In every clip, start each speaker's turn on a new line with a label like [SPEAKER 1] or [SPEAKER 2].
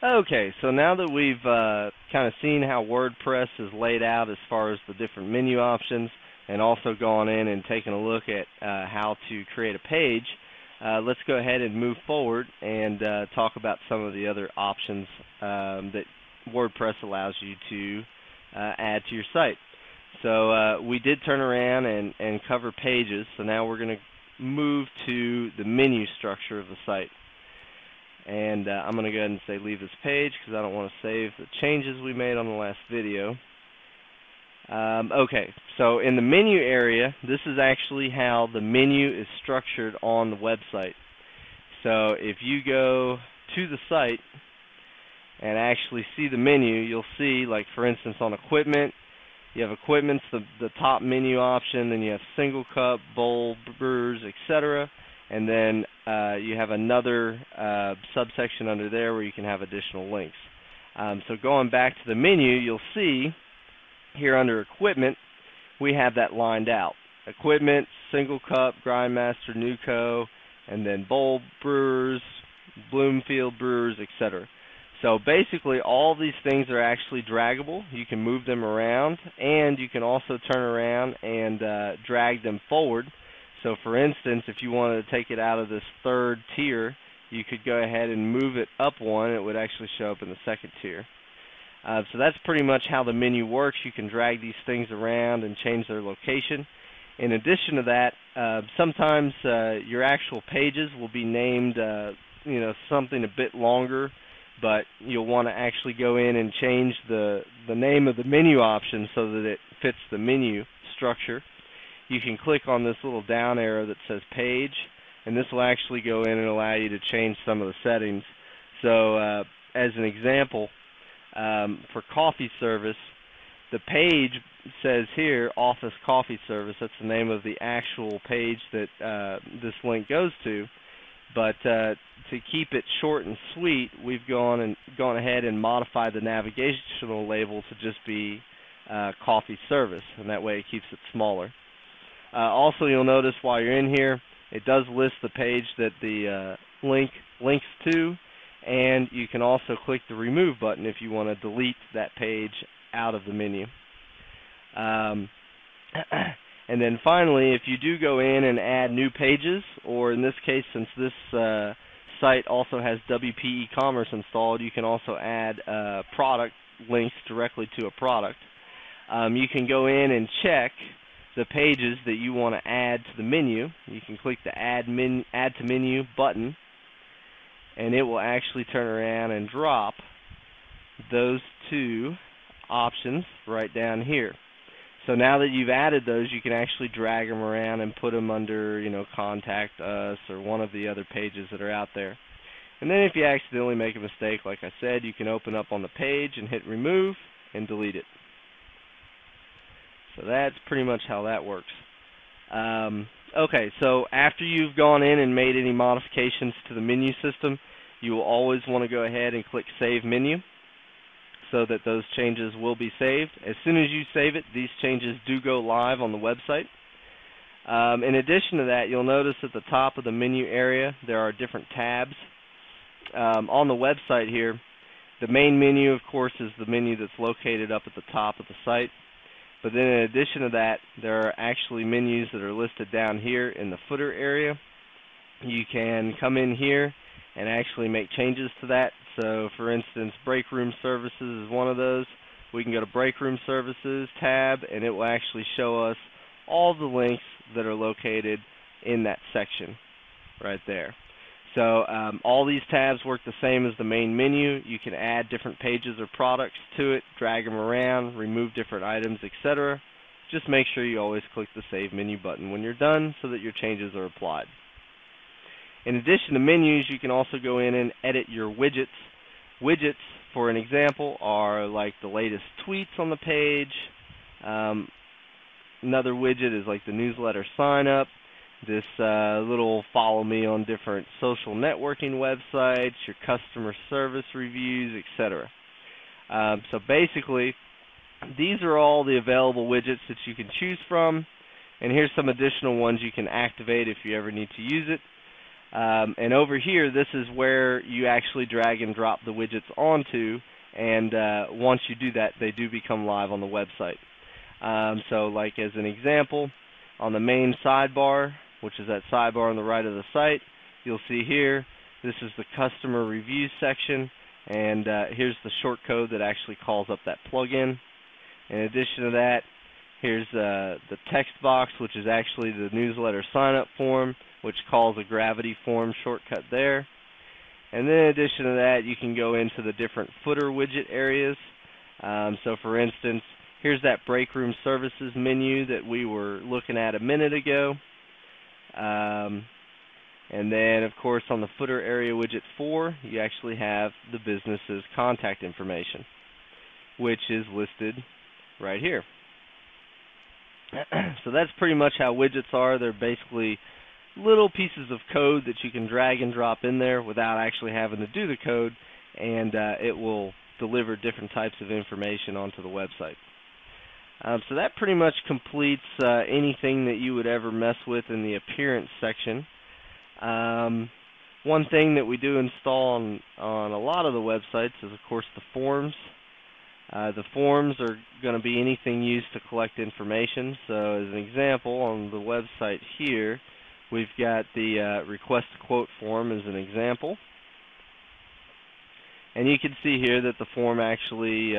[SPEAKER 1] Okay, so now that we've kind of seen how WordPress is laid out as far as the different menu options, and also gone in and taken a look at how to create a page, let's go ahead and move forward and talk about some of the other options that WordPress allows you to add to your site. So we did turn around and cover pages, so now we're going to move to the menu structure of the site. And I'm going to go ahead and say leave this page because I don't want to save the changes we made on the last video. Okay, so in the menu area, this is actually how the menu is structured on the website. So if you go to the site and actually see the menu, you'll see, like for instance on equipment, you have equipment's the top menu option, then you have single cup, bowl, brewers, etc. And then you have another subsection under there where you can have additional links. So going back to the menu, you'll see here under equipment, we have that lined out. Equipment, single cup, grindmaster, Nuco, and then bowl brewers, Bloomfield brewers, etc. So basically all these things are actually draggable. You can move them around, and you can also turn around and drag them forward. So for instance, if you wanted to take it out of this third tier, you could go ahead and move it up one. It would actually show up in the second tier. So that's pretty much how the menu works. You can drag these things around and change their location. In addition to that, sometimes your actual pages will be named something a bit longer, but you'll want to actually go in and change the name of the menu option so that it fits the menu structure. You can click on this little down arrow that says page, and this will actually go in and allow you to change some of the settings. So as an example, for coffee service, the page says here Office Coffee Service. That's the name of the actual page that this link goes to. But to keep it short and sweet, we've gone ahead and modified the navigational label to just be Coffee Service, and that way it keeps it smaller. Also, you'll notice while you're in here, it does list the page that the link links to, and you can also click the remove button if you want to delete that page out of the menu. And then finally, if you do go in and add new pages, or in this case, since this site also has WP e-commerce installed, you can also add product links directly to a product. You can go in and check the pages that you want to add to the menu. You can click the add to menu button, and it will actually turn around and drop those two options right down here. So now that you've added those, you can actually drag them around and put them under, Contact Us or one of the other pages that are out there. And then if you accidentally make a mistake, like I said, you can open up on the page and hit remove and delete it. So that's pretty much how that works. Okay, so after you've gone in and made any modifications to the menu system, you will always want to go ahead and click Save Menu so that those changes will be saved. As soon as you save it, these changes do go live on the website. In addition to that, you'll notice at the top of the menu area there are different tabs. On the website here, the main menu, of course, is the menu that's located up at the top of the site. But then in addition to that, there are actually menus that are listed down here in the footer area. You can come in here and actually make changes to that. So for instance, break room services is one of those. We can go to break room services tab, and it will actually show us all the links that are located in that section right there. So all these tabs work the same as the main menu. You can add different pages or products to it, drag them around, remove different items, etc. Just make sure you always click the Save Menu button when you're done so that your changes are applied. In addition to menus, you can also go in and edit your widgets. Widgets, for an example, are like the latest tweets on the page. Another widget is like the newsletter sign up. This little follow me on different social networking websites, your customer service reviews, etc. So basically, these are all the available widgets that you can choose from, and here's some additional ones you can activate if you ever need to use it. And over here, this is where you actually drag and drop the widgets onto, and once you do that, they do become live on the website. So like as an example, on the main sidebar, which is that sidebar on the right of the site, you'll see here, this is the customer reviews section, and here's the short code that actually calls up that plugin. In addition to that, here's the text box, which is actually the newsletter sign-up form, which calls a Gravity form shortcut there. And then in addition to that, you can go into the different footer widget areas. So for instance, here's that break room services menu that we were looking at a minute ago. And then, of course, on the footer area widget 4, you actually have the business's contact information, which is listed right here. So that's pretty much how widgets are. They're basically little pieces of code that you can drag and drop in there without actually having to do the code, and it will deliver different types of information onto the website. So that pretty much completes anything that you would ever mess with in the appearance section. One thing that we do install on a lot of the websites is, of course, the forms. The forms are going to be anything used to collect information. So as an example, on the website here, we've got the request a quote form as an example. And you can see here that the form actually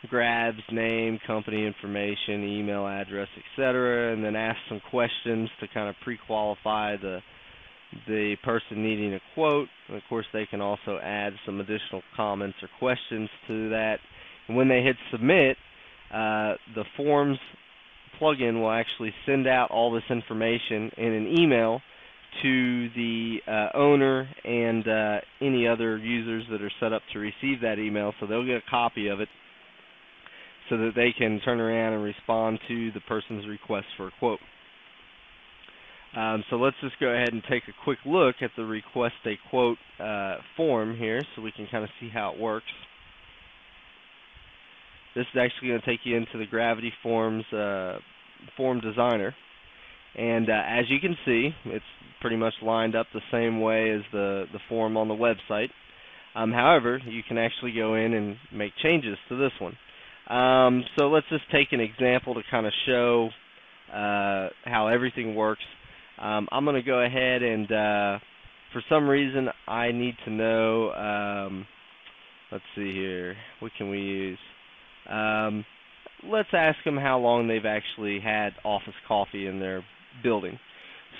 [SPEAKER 1] grabs name, company information, email address, etc., and then asks some questions to kind of pre-qualify the person needing a quote. And of course, they can also add some additional comments or questions to that. And when they hit submit, the forms plugin will actually send out all this information in an email to the owner and any other users that are set up to receive that email, so they'll get a copy of it so that they can turn around and respond to the person's request for a quote. So let's just go ahead and take a quick look at the request a quote form here so we can kind of see how it works. This is actually going to take you into the Gravity Forms form designer. And as you can see, it's pretty much lined up the same way as the form on the website. However, you can actually go in and make changes to this one. So let's just take an example to kind of show how everything works. I'm going to go ahead and, for some reason, I need to know, let's see here, what can we use? Let's ask them how long they've actually had office coffee in their building.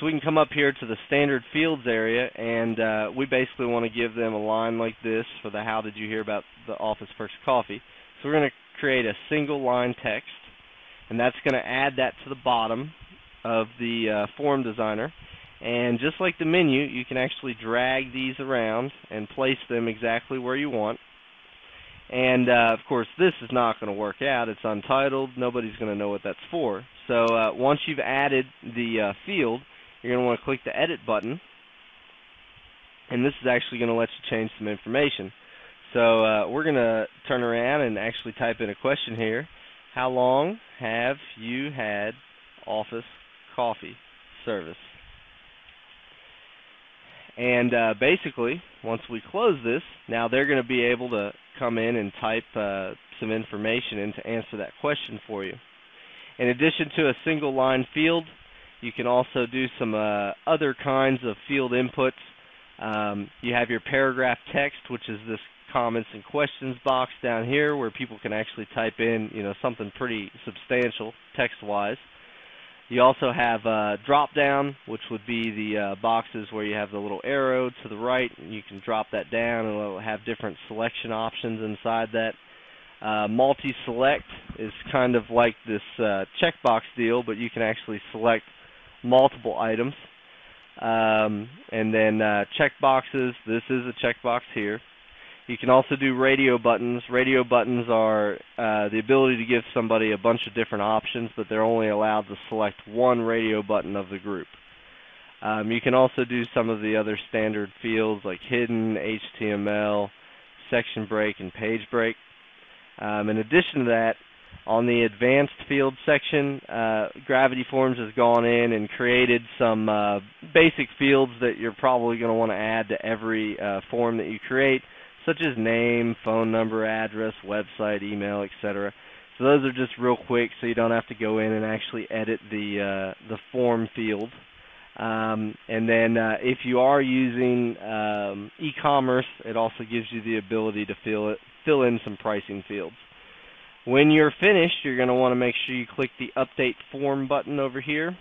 [SPEAKER 1] So we can come up here to the standard fields area, and we basically want to give them a line like this for the how did you hear about the office first coffee. So we're going to create a single line text, and that's going to add that to the bottom of the form designer. And just like the menu, you can actually drag these around and place them exactly where you want. And of course, this is not going to work out. It's untitled. Nobody's going to know what that's for. So once you've added the field, you're going to want to click the edit button, and this is actually going to let you change some information. So we're going to turn around and actually type in a question here. How long have you had office coffee service? And basically, once we close this, now they're going to be able to come in and type some information in to answer that question for you. In addition to a single line field, you can also do some other kinds of field inputs. You have your paragraph text, which is this comments and questions box down here where people can actually type in, something pretty substantial text-wise. You also have drop down, which would be the boxes where you have the little arrow to the right. You can drop that down and it'll have different selection options inside that. Multi-select is kind of like this checkbox deal, but you can actually select multiple items. And then checkboxes, this is a checkbox here. You can also do radio buttons. Radio buttons are the ability to give somebody a bunch of different options, but they're only allowed to select one radio button of the group. You can also do some of the other standard fields like hidden, HTML, section break, and page break. In addition to that, On the advanced field section, Gravity Forms has gone in and created some basic fields that you're probably going to want to add to every form that you create, such as name, phone number, address, website, email, etc. So those are just real quick, so you don't have to go in and actually edit the form field. And then if you are using e-commerce, it also gives you the ability to fill in some pricing fields. When you're finished, you're going to want to make sure you click the Update Form button over here,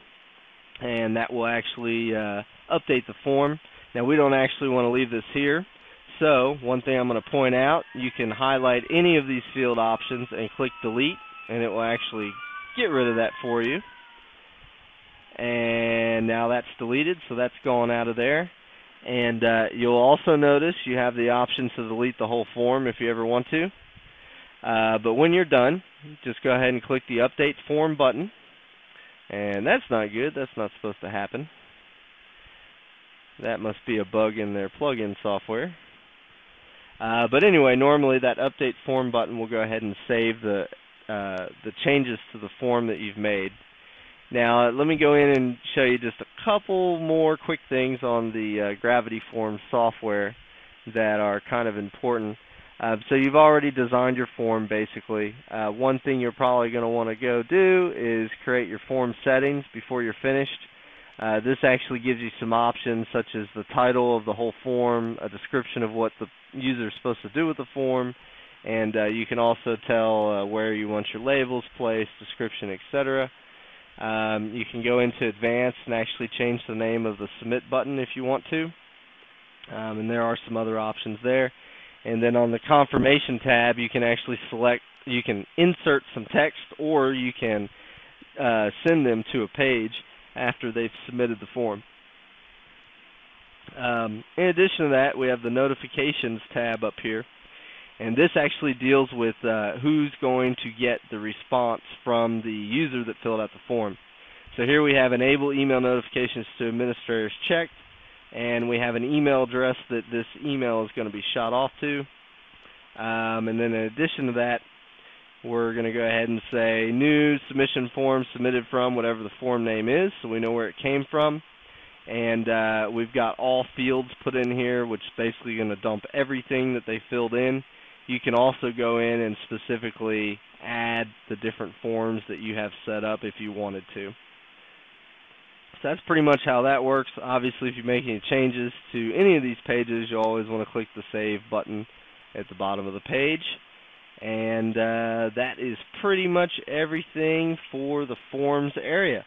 [SPEAKER 1] and that will actually update the form. Now, we don't actually want to leave this here, so one thing I'm going to point out, you can highlight any of these field options and click Delete, and it will actually get rid of that for you. And now that's deleted, so that's gone out of there. And you'll also notice you have the option to delete the whole form if you ever want to. But when you're done, just go ahead and click the Update Form button. And that's not good. That's not supposed to happen. That must be a bug in their plugin software. But anyway, normally that Update Form button will go ahead and save the changes to the form that you've made. Now, let me go in and show you just a couple more quick things on the Gravity Forms software that are kind of important. So you've already designed your form, basically. One thing you're probably going to want to go do is create your form settings before you're finished. This actually gives you some options such as the title of the whole form, a description of what the user is supposed to do with the form, and you can also tell where you want your labels placed, description, etc. You can go into Advanced and actually change the name of the Submit button if you want to. And there are some other options there. And then on the Confirmation tab, you can actually select, you can insert some text, or you can send them to a page after they've submitted the form. In addition to that, we have the Notifications tab up here. And this actually deals with who's going to get the response from the user that filled out the form. So here we have Enable Email Notifications to Administrators checked, and we have an email address that this email is going to be shot off to. And then in addition to that, we're going to go ahead and say new submission form submitted from whatever the form name is, so we know where it came from. And we've got all fields put in here, which is basically going to dump everything that they filled in. You can also go in and specifically add the different forms that you have set up if you wanted to. So that's pretty much how that works. Obviously, if you make any changes to any of these pages, you always want to click the Save button at the bottom of the page. And that is pretty much everything for the forms area.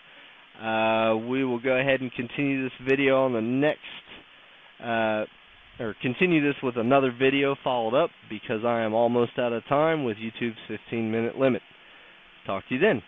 [SPEAKER 1] We will go ahead and continue this video on the next, or continue this with another video followed up, because I am almost out of time with YouTube's 15-minute limit. Talk to you then.